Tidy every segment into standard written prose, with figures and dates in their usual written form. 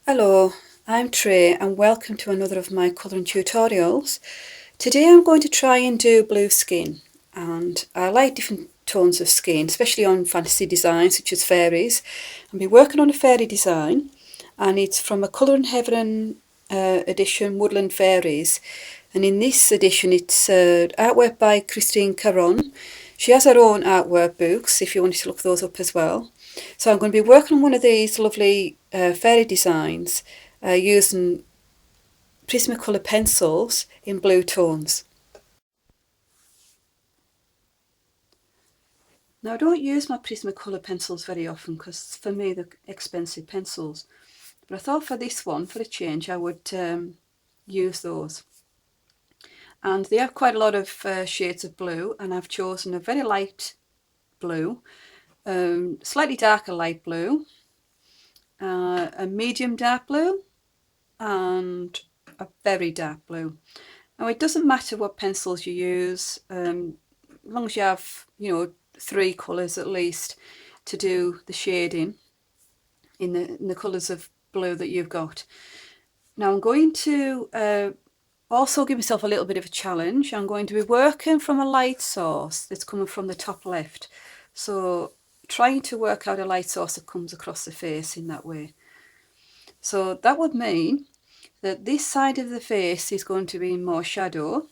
Hello, I'm Trey and welcome to another of my colouring tutorials. Today I'm going to try and do blue skin, and I like different tones of skin, especially on fantasy designs such as fairies. I'll be working on a fairy design and it's from a Colour in Heaven edition, Woodland Fairies, and in this edition it's artwork by Karron. She has her own artwork books if you wanted to look those up as well. So I'm going to be working on one of these lovely fairy designs using Prisma colour pencils in blue tones. Now I don't use my Prisma colour pencils very often because for me they're expensive pencils, but I thought for this one, for a change, I would use those. And they have quite a lot of shades of blue, and I've chosen a very light blue, slightly darker light blue, a medium dark blue, and a very dark blue. Now it doesn't matter what pencils you use, as long as you have, three colours at least to do the shading in the colours of blue that you've got. Now I'm going to also give myself a little bit of a challenge. I'm going to be working from a light source that's coming from the top left. So trying to work out a light source that comes across the face in that way. So that would mean that this side of the face is going to be in more shadow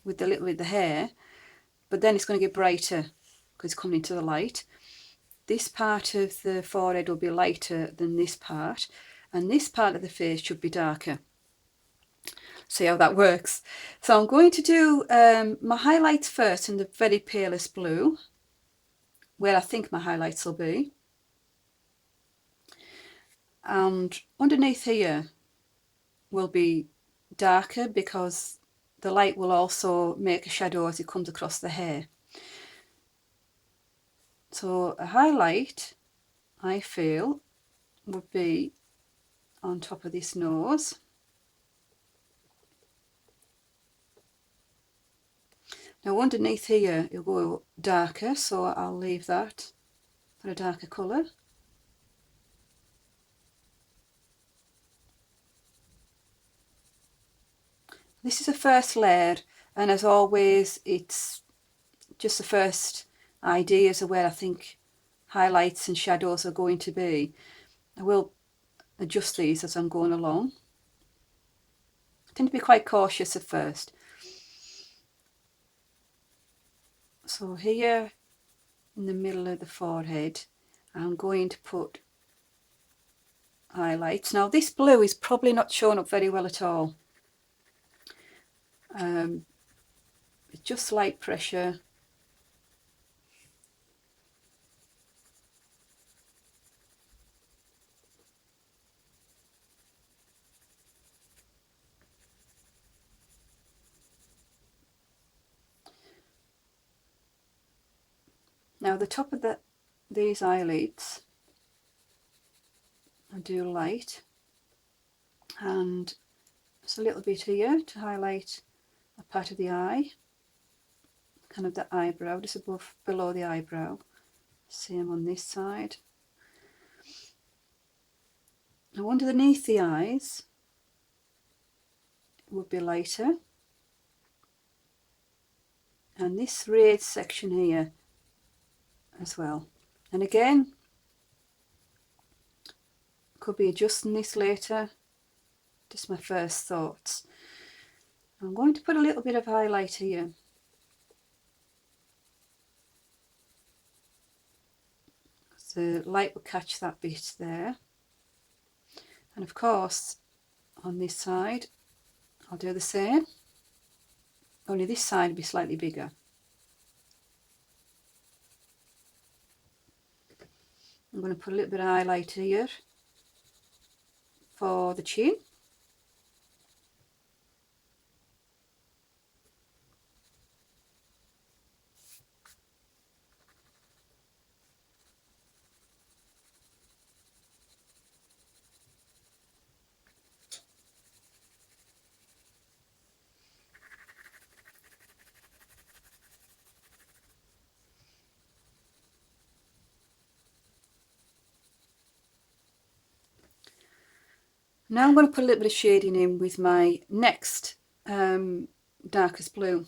with the hair, but then it's going to get brighter because it's coming into the light. This part of the forehead will be lighter than this part, and this part of the face should be darker. See how that works. So I'm going to do my highlights first in the very palest blue, where I think my highlights will be. And underneath here will be darker because the light will also make a shadow as it comes across the hair. So a highlight, I feel, would be on top of this nose. Now underneath here it'll go darker, so I'll leave that for a darker colour. This is the first layer, and as always it's just the first ideas of where I think highlights and shadows are going to be. I will adjust these as I'm going along. I tend to be quite cautious at first. So here in the middle of the forehead I'm going to put highlights. Now this blue is probably not showing up very well at all. It's just light pressure. Now the top of these eyelids I do light, and just a little bit here to highlight a part of the eye, kind of the eyebrow, just below the eyebrow. Same on this side. Now underneath the eyes it would be lighter, and this red section here as well. And again, could be adjusting this later, just my first thoughts. I'm going to put a little bit of highlight here. The light will catch that bit there. And of course on this side I'll do the same, only this side will be slightly bigger. I'm going to put a little bit of highlight here for the chin. Now I'm going to put a little bit of shading in with my next darkest blue.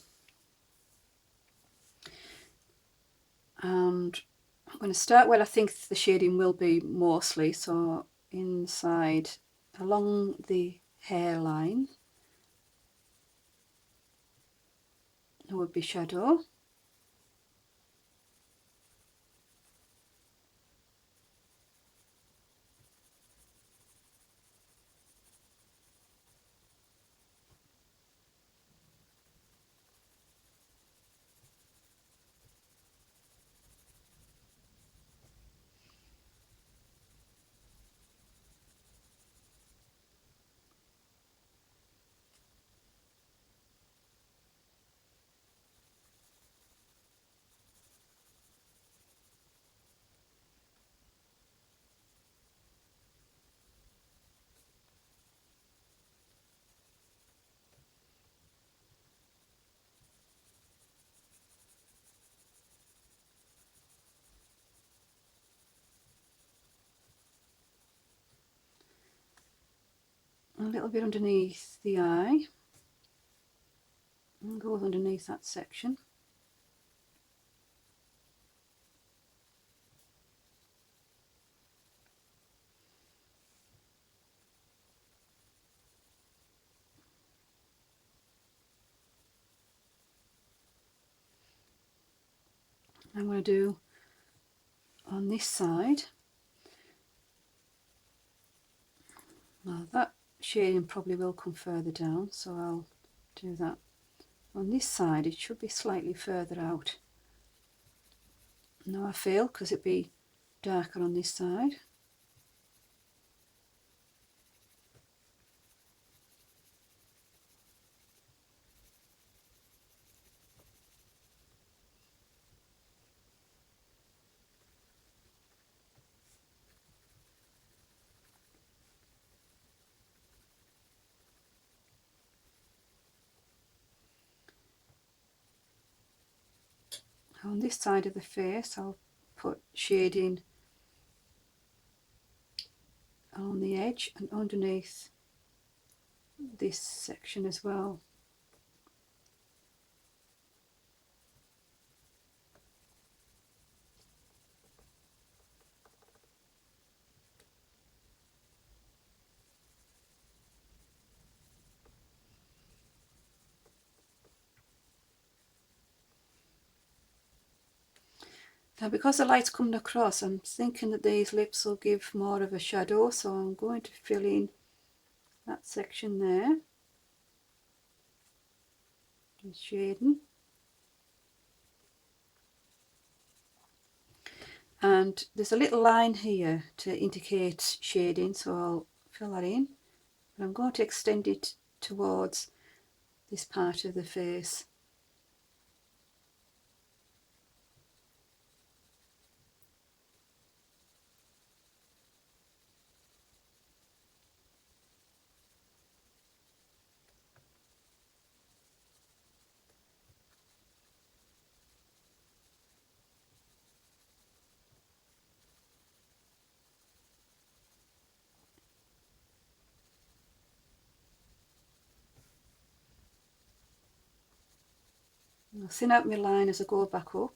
And I'm going to start where I think the shading will be mostly, so inside along the hairline there would be shadow. A little bit underneath the eye and goes underneath that section. I'm going to do on this side. Now that shading probably will come further down, so I'll do that. On this side it should be slightly further out. No, I fail because it'd be darker on this side. On this side of the face I'll put shading on the edge and underneath this section as well. Now because the light's coming across, I'm thinking that these lips will give more of a shadow, so I'm going to fill in that section there with shading. And there's a little line here to indicate shading, so I'll fill that in. But I'm going to extend it towards this part of the face. I'll thin out my line as I go back up,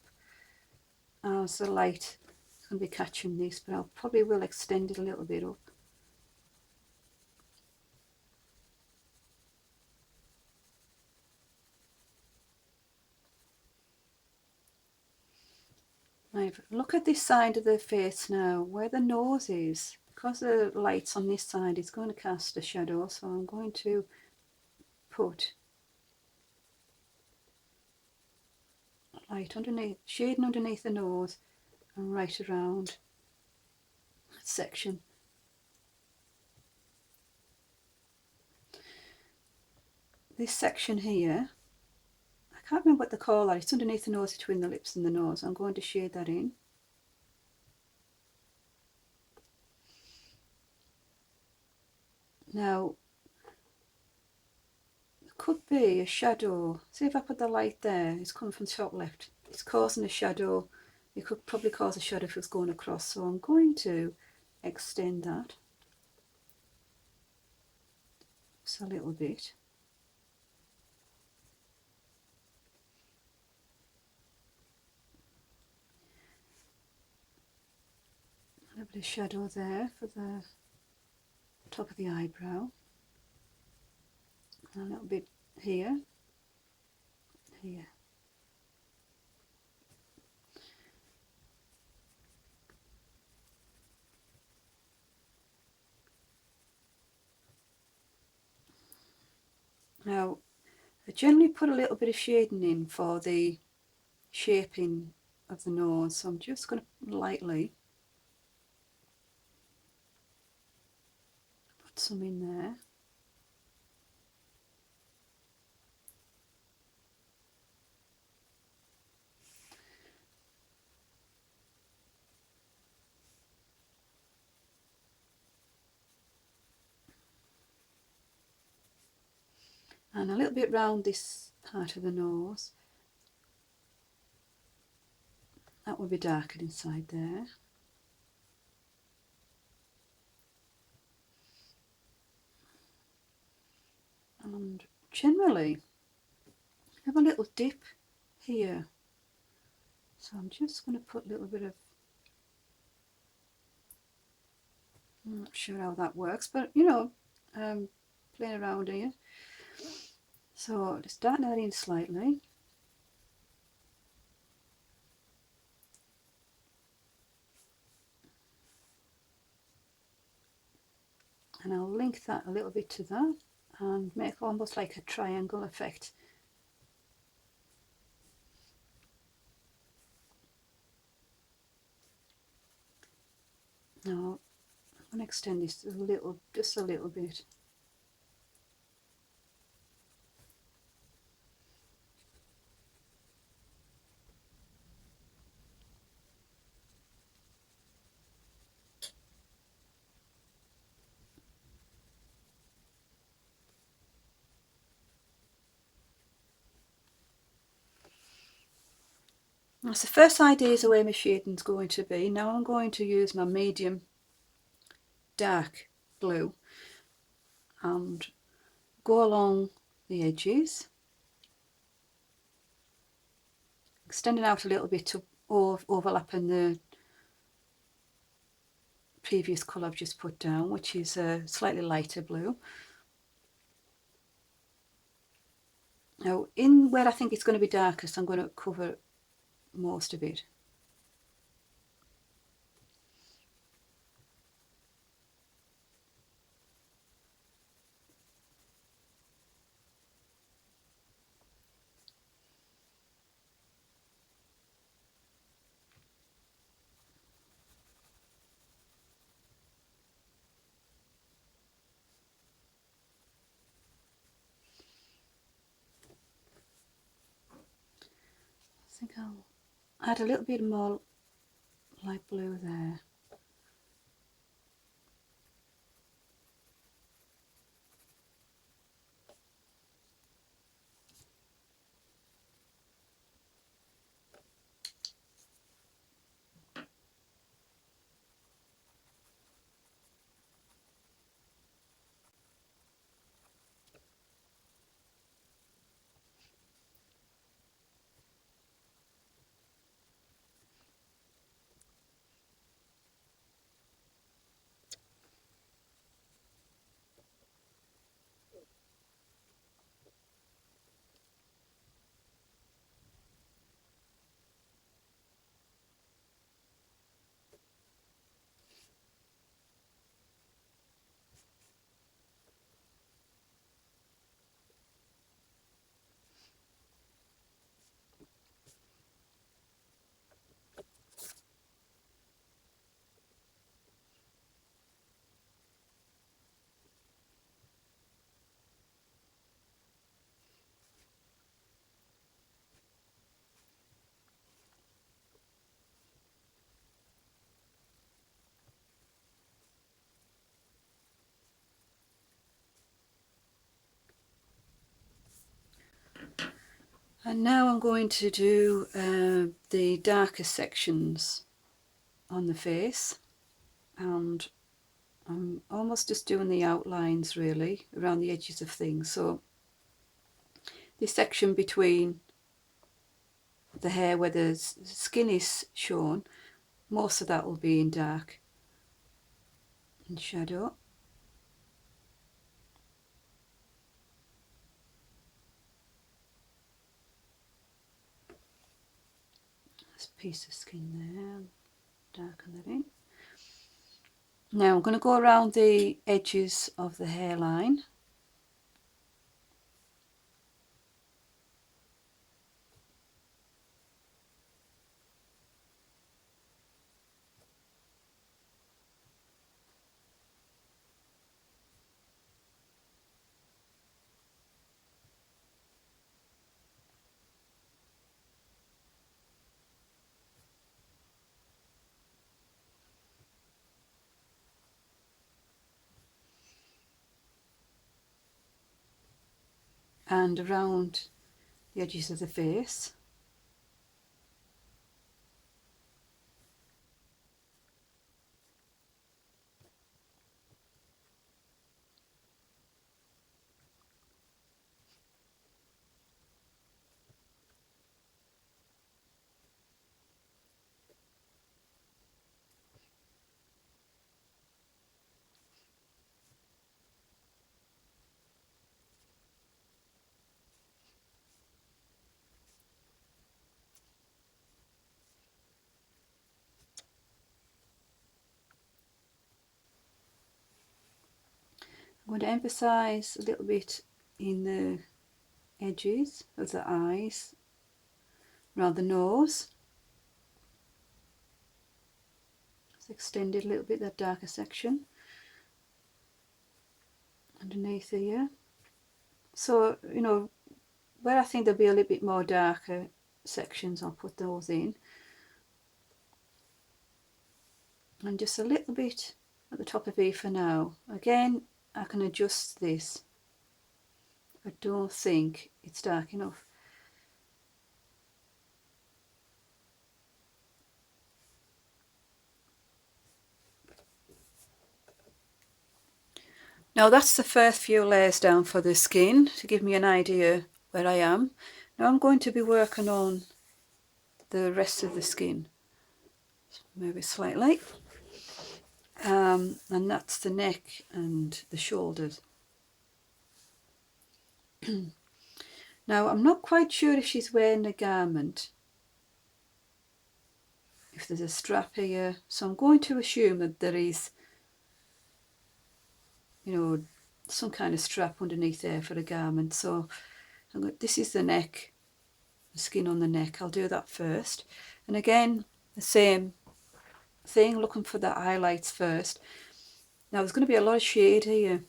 as the light is going to be catching this, but I'll probably will extend it a little bit up. Right, look at this side of the face now, where the nose is. Because the light's on this side, it's going to cast a shadow, so I'm going to put light underneath, shading underneath the nose and right around that section. This section here, I can't remember what they call that, it's underneath the nose, between the lips and the nose. I'm going to shade that in. Now, there could be a shadow. See if I put the light there, it's coming from the top left. It's causing a shadow. It could probably cause a shadow if it's going across, so I'm going to extend that. just a little bit. A little bit of shadow there for the top of the eyebrow. And a little bit here, here. Now, I generally put a little bit of shading in for the shaping of the nose, so I'm just going to lightly put some in there. And a little bit round this part of the nose. That will be darker inside there. And generally have a little dip here. So I'm just going to put a little bit of, I'm not sure how that works, but you know, playing around here. So just darken that in slightly. And I'll link that a little bit to that and make almost like a triangle effect. Now I'm going to extend this a little, just a little bit. That's the first idea is the way my shading's going to be. Now I'm going to use my medium dark blue and go along the edges, extending out a little bit to overlapping the previous colour I've just put down, which is a slightly lighter blue. Now in where I think it's going to be darkest, I'm going to cover most of it. I think I'll add a little bit more light blue there. And now I'm going to do the darker sections on the face, and I'm almost just doing the outlines really around the edges of things. So this section between the hair where the skin is shown, most of that will be in dark and shadow. There's a piece of skin there, darken that in. Now I'm going to go around the edges of the hairline. And around the edges of the face. I'm going to emphasize a little bit in the edges of the eyes, around the nose. Let's extend it a little bit, that darker section underneath here. So, you know, where I think there'll be a little bit more darker sections, I'll put those in. And just a little bit at the top of here for now. Again, I can adjust this. I don't think it's dark enough. Now that's the first few layers down for the skin to give me an idea where I am. Now I'm going to be working on the rest of the skin. Move it slightly. And that's the neck and the shoulders. Now I'm not quite sure if she's wearing a garment, if there's a strap here, so I'm going to assume that there is, you know, some kind of strap underneath there for a garment. So this is the neck, the skin on the neck. I'll do that first. And again, the same thing, looking for the highlights first. Now there's going to be a lot of shade here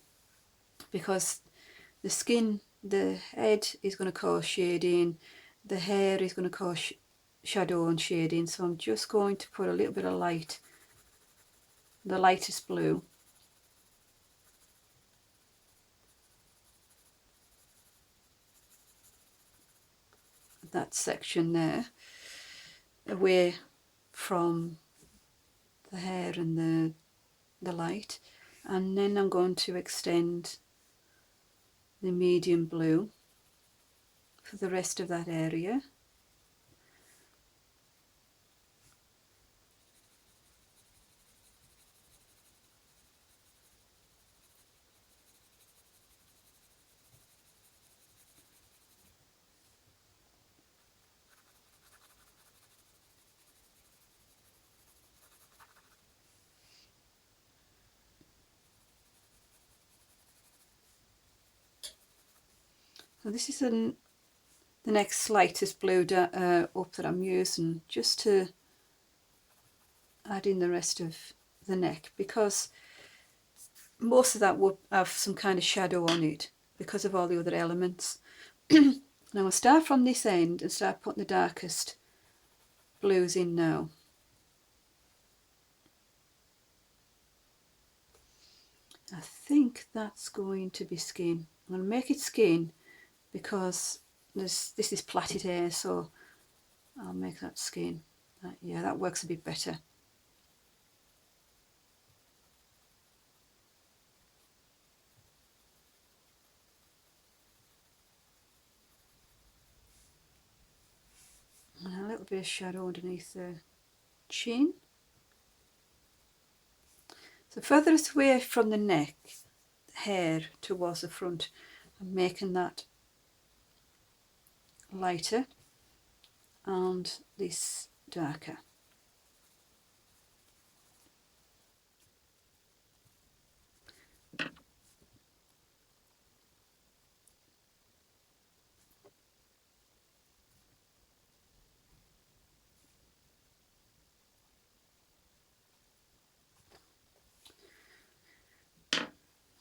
because the skin, the head is going to cause shading, the hair is going to cause shadow and shading. So I'm just going to put a little bit of light, the lightest blue. That section there, away from the hair and the light, and then I'm going to extend the medium blue for the rest of that area. So this is the next slightest blue up that I'm using, just to add in the rest of the neck, because most of that will have some kind of shadow on it because of all the other elements. Now I'll start from this end and start putting the darkest blues in now. I think that's going to be skin. I'm going to make it skin because this is plaited hair, so I'll make that skin. Yeah, that works a bit better. bit of shadow underneath the chin. So furthest away from the neck, hair towards the front, I'm making that lighter and this darker.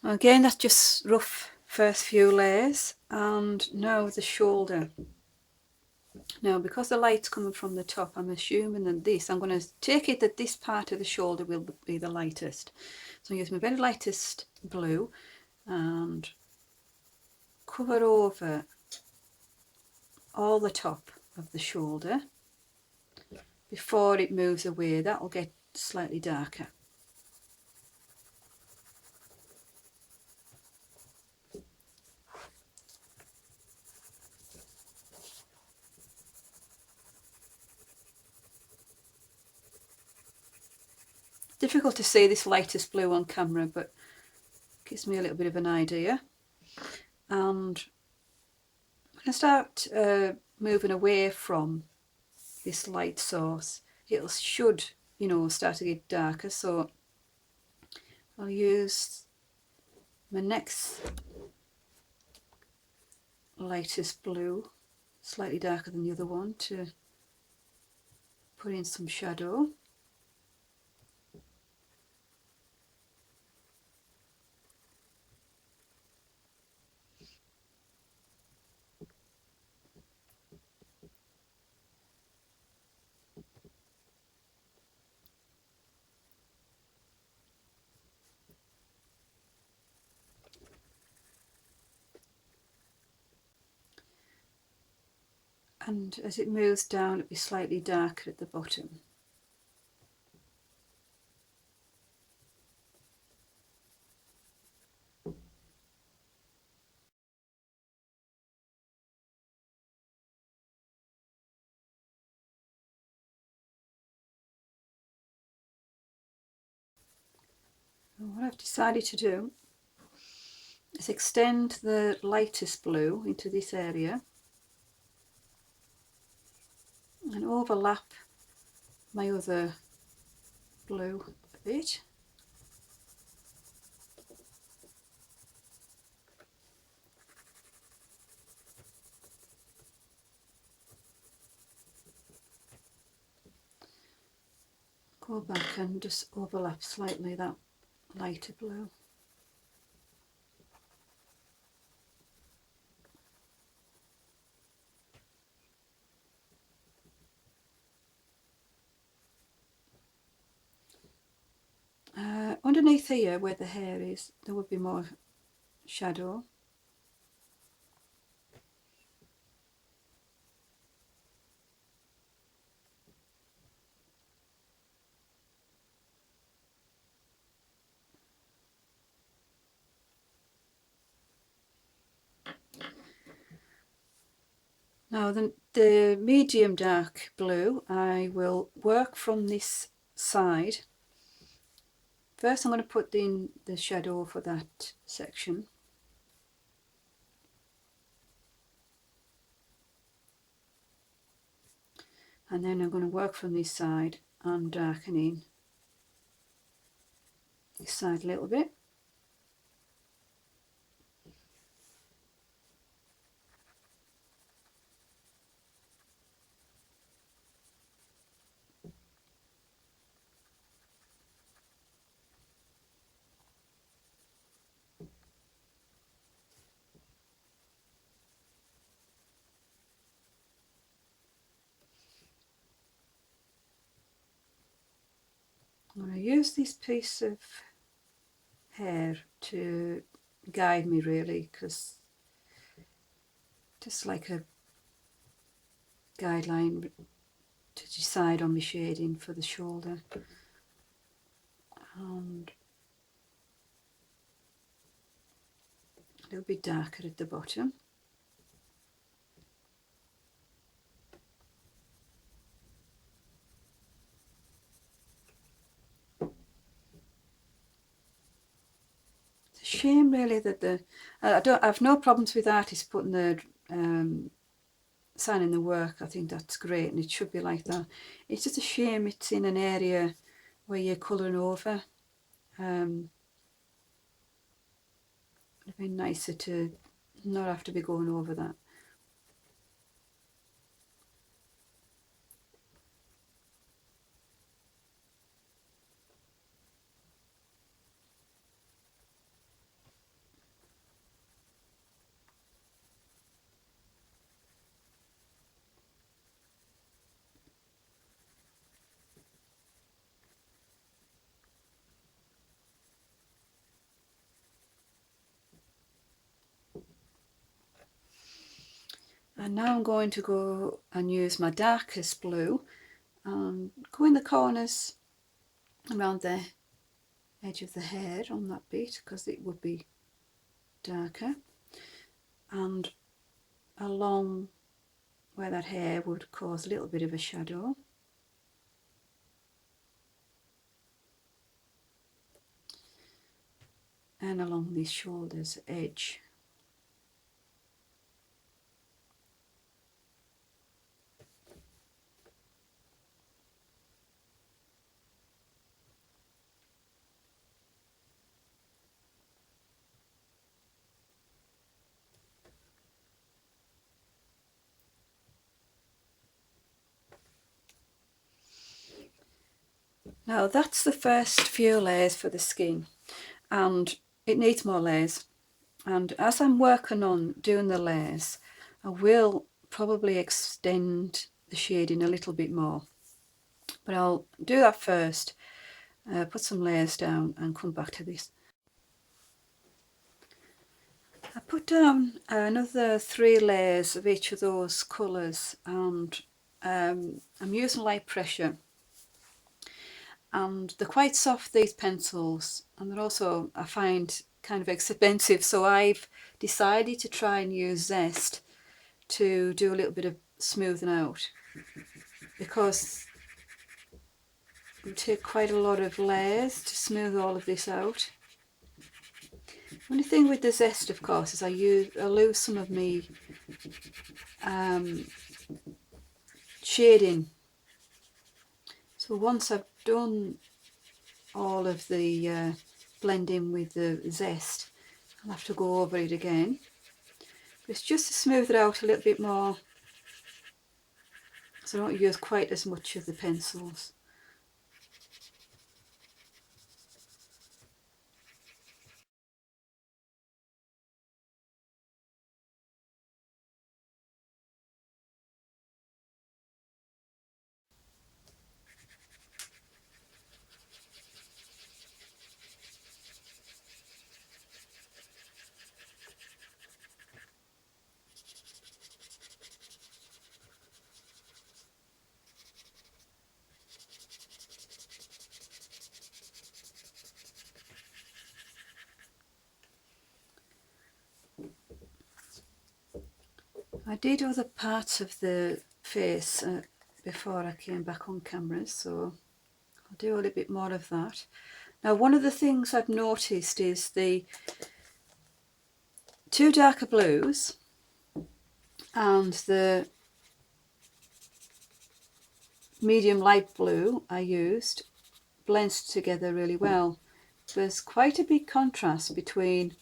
Again, that's just rough first few layers, and now the shoulder. Now, because the light's coming from the top, I'm assuming that this, I'm going to take it that this part of the shoulder will be the lightest. So I'm using my very lightest blue and cover over all the top of the shoulder before it moves away. That will get slightly darker. Difficult to see this lightest blue on camera, but gives me a little bit of an idea. And when I start moving away from this light source, it should, you know, start to get darker. So I'll use my next lightest blue, slightly darker than the other one, to put in some shadow. And as it moves down, it'll be slightly darker at the bottom. And what I've decided to do is extend the lightest blue into this area and overlap my other blue a bit. Go back and just overlap slightly that lighter blue. Underneath here where the hair is, there would be more shadow. Now the medium dark blue, I will work from this side. First I'm going to put in the shadow for that section. And then I'm going to work from this side and darkening this side a little bit. I'm going to use this piece of hair to guide me really, because just like a guideline to decide on my shading for the shoulder. And a little bit darker at the bottom. shame really that I've no problems with artists putting the signing the work. I think that's great and it should be like that. It's just a shame it's in an area where you're colouring over. It'd have been nicer to not have to be going over that. And now I'm going to go and use my darkest blue and go in the corners around the edge of the hair on that bit because it would be darker, and along where that hair would cause a little bit of a shadow. And along these shoulders edge. Now that's the first few layers for the skin, and it needs more layers. And as I'm working on doing the layers, I will probably extend the shading a little bit more. But I'll do that first, put some layers down and come back to this. I put down another 3 layers of each of those colours, and I'm using light pressure. And they're quite soft, these pencils, and they're also, I find, kind of expensive, so I've decided to try and use Zest to do a little bit of smoothing out, because it would take quite a lot of layers to smooth all of this out. The only thing with the Zest, of course, is I lose some of me shading. So once I've done all of the blending with the Zest, I'll have to go over it again. But it's just to smooth it out a little bit more, so I don't use quite as much of the pencils. I did other parts of the face before I came back on camera, so I'll do a little bit more of that. Now, one of the things I've noticed is the 2 darker blues and the medium light blue I used blends together really well. There's quite a big contrast between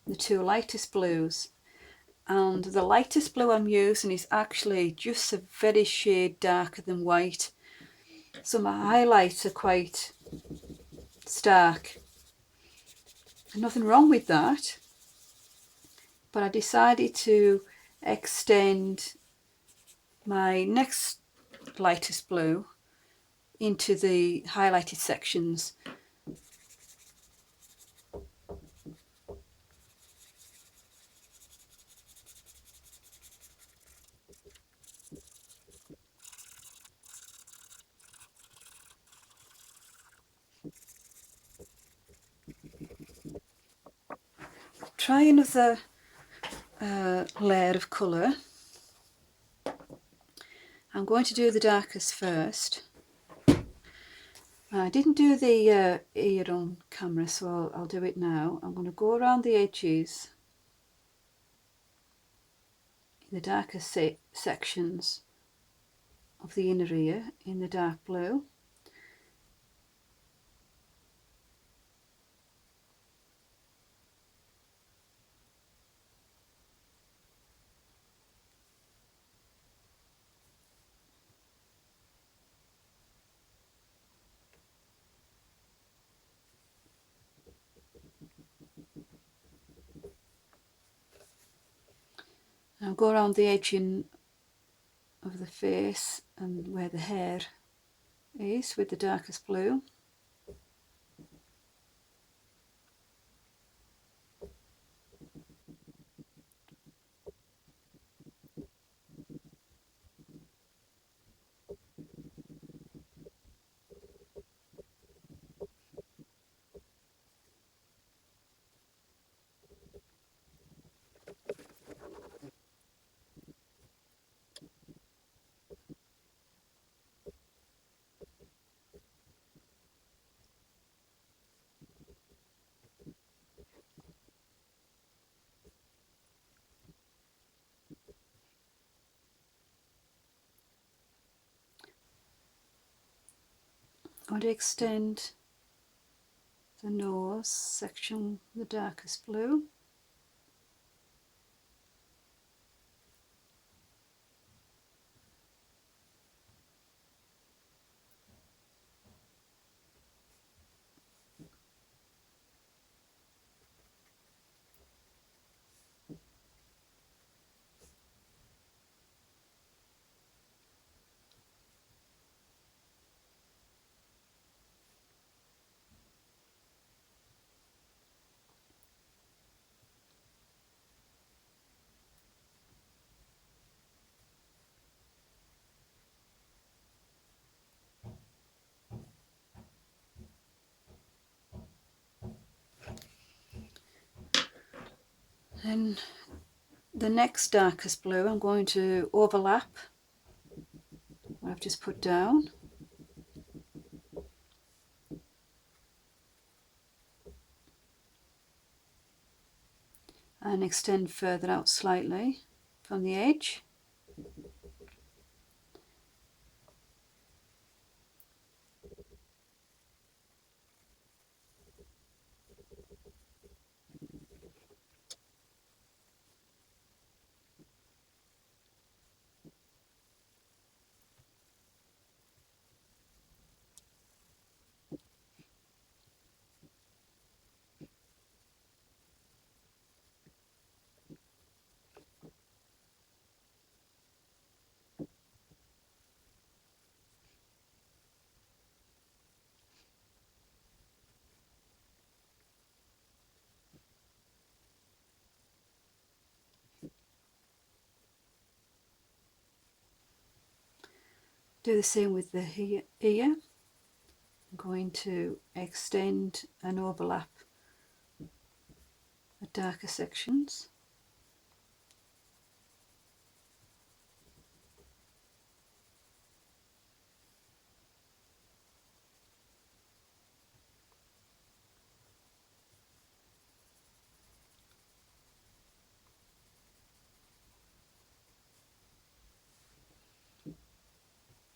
the 2 lightest blues, and the lightest blue I'm using is actually just a very shade darker than white, so my highlights are quite stark. Nothing wrong with that, but I decided to extend my next lightest blue into the highlighted sections. Try another layer of colour. I'm going to do the darkest first, I didn't do the ear on camera, so I'll do it now. I'm going to go around the edges in the darker sections of the inner ear in the dark blue. I'll go around the edging of the face and where the hair is with the darkest blue. I'm going to extend the nose section, the darkest blue. Then the next darkest blue I'm going to overlap what I've just put down. And extend further out slightly from the edge. Do the same with the ear. I'm going to extend and overlap the darker sections.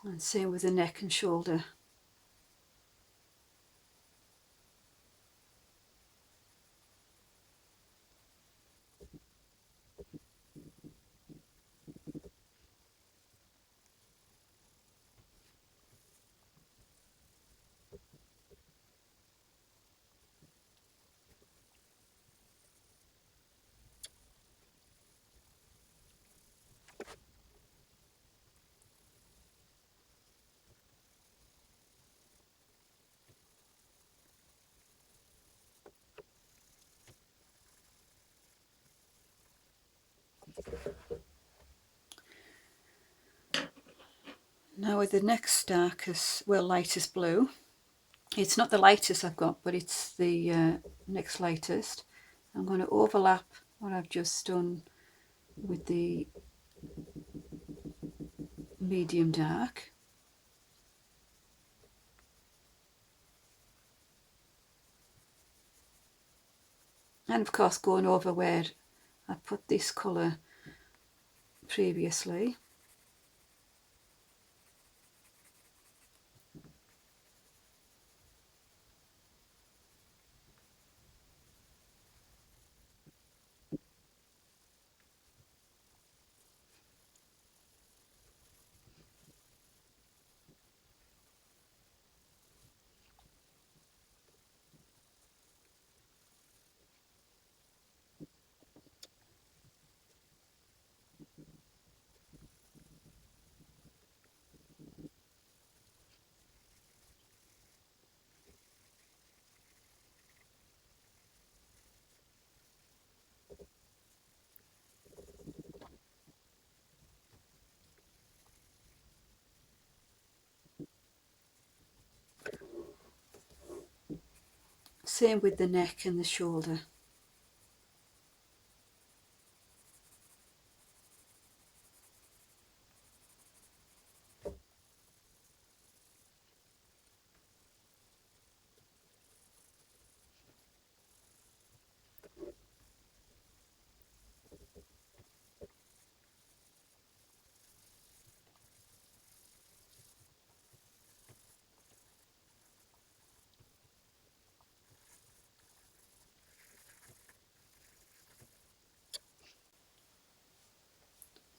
And same with the neck and shoulder. Now with the next darkest, well, lightest blue. It's not the lightest I've got, but it's the next lightest. I'm going to overlap what I've just done with the medium dark. And of course going over where I put this colour previously. Same with the neck and the shoulder.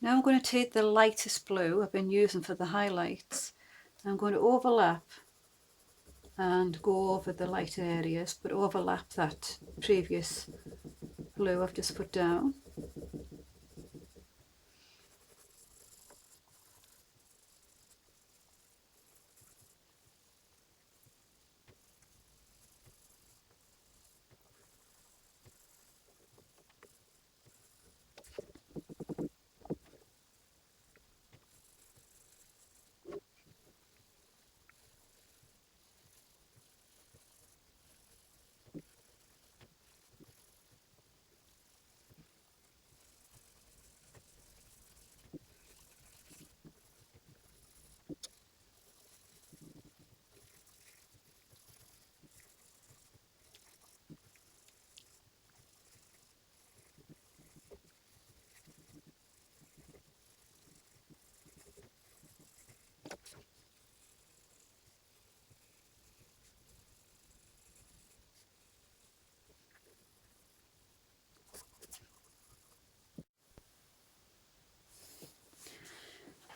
Now I'm going to take the lightest blue I've been using for the highlights. I'm going to overlap and go over the lighter areas, but overlap that previous blue I've just put down.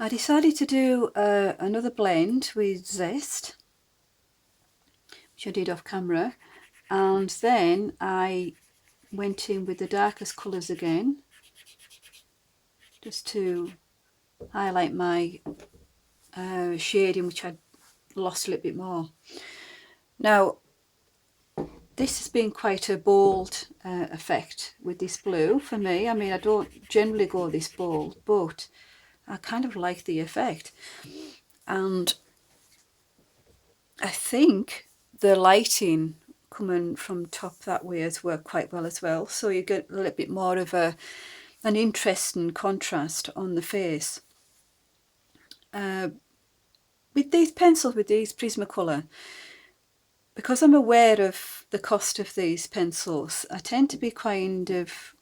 I decided to do another blend with Zest, which I did off camera, and then I went in with the darkest colours again, just to highlight my shading, which I'd lost a little bit more. Now, this has been quite a bold effect with this blue for me. I mean, I don't generally go this bold, but I kind of like the effect. And I think the lighting coming from top that way has worked quite well as well. So you get a little bit more of an interesting contrast on the face. With these pencils, with these Prismacolor, because I'm aware of the cost of these pencils, I tend to be kind of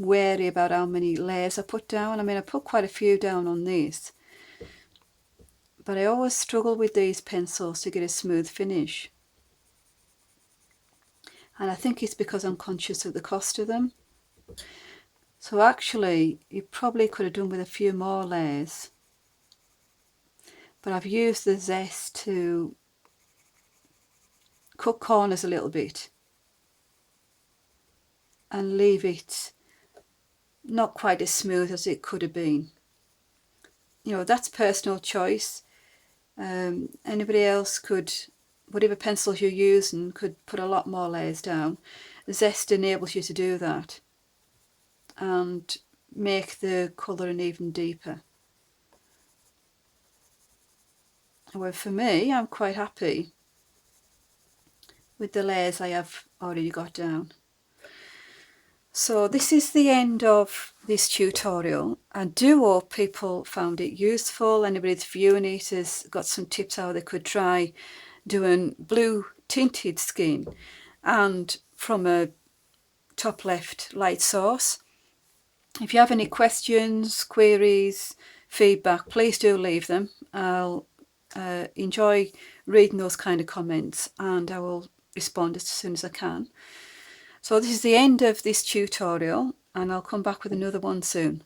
wary about how many layers I put down. I mean, I put quite a few down on these, but I always struggle with these pencils to get a smooth finish. And I think it's because I'm conscious of the cost of them. So actually, you probably could have done with a few more layers. But I've used the Zest to cut corners a little bit and leave it not quite as smooth as it could have been. You know, that's personal choice. Anybody else could, whatever pencils you're using, could put a lot more layers down. Zest enables you to do that and make the colouring even deeper. However, for me, I'm quite happy with the layers I have already got down. So this is the end of this tutorial. I do hope people found it useful. Anybody that's viewing it has got some tips how they could try doing blue tinted skin, and from a top left light source. If you have any questions, queries, feedback, please do leave them. I'll enjoy reading those kind of comments, and I will respond as soon as I can. So this is the end of this tutorial, and I'll come back with another one soon.